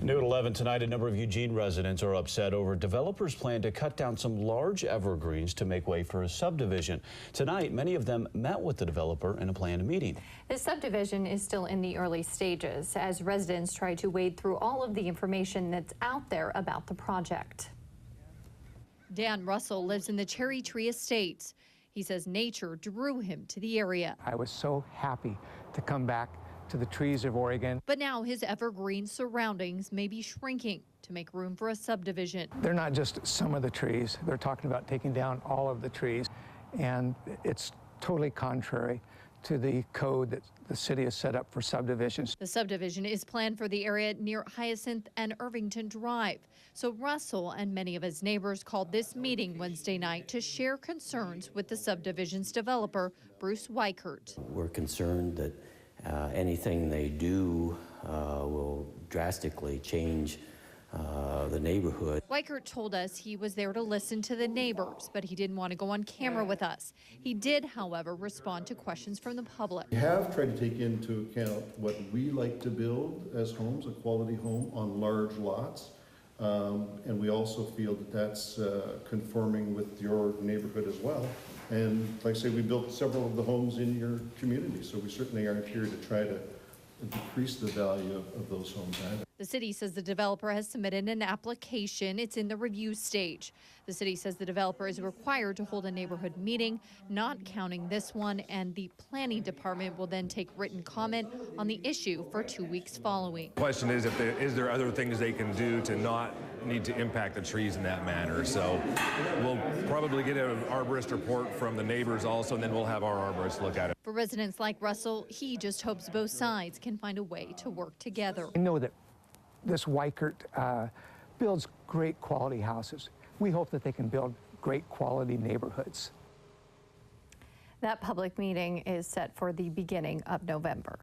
New at 11 tonight, a number of Eugene residents are upset over developers' plan to cut down some large evergreens to make way for a subdivision. Tonight, many of them met with the developer in a planned meeting. The subdivision is still in the early stages as residents try to wade through all of the information that's out there about the project. Dan Russell lives in the Cherry Tree Estates. He says nature drew him to the area. I was so happy to come back to the trees of Oregon. But now his evergreen surroundings may be shrinking to make room for a subdivision. They're not just some of the trees. They're talking about taking down all of the trees. And it's totally contrary to the code that the city has set up for subdivisions. The subdivision is planned for the area near Hyacinth and Irvington Drive. So Russell and many of his neighbors called this meeting Wednesday night to share concerns with the subdivision's developer, Bruce Wiechert. We're concerned that anything they do will drastically change the neighborhood. Wiechert told us he was there to listen to the neighbors, but he didn't want to go on camera with us. He did, however, respond to questions from the public. We have tried to take into account what we like to build as homes, a quality home on large lots. And we also feel that that's conforming with your neighborhood as well. And like I say, we built several of the homes in your community, so we certainly aren't here to try to decrease the value of those homes either. The city says the developer has submitted an application. It's in the review stage. The city says the developer is required to hold a neighborhood meeting, not counting this one, and the planning department will then take written comment on the issue for 2 weeks following. The question is, is there other things they can do to not need to impact the trees in that manner? So we'll probably get an arborist report from the neighbors also, and then we'll have our arborist look at it. For residents like Russell, he just hopes both sides can find a way to work together. I know that this Wiechert builds great quality houses. We hope that they can build great quality neighborhoods. That public meeting is set for the beginning of November.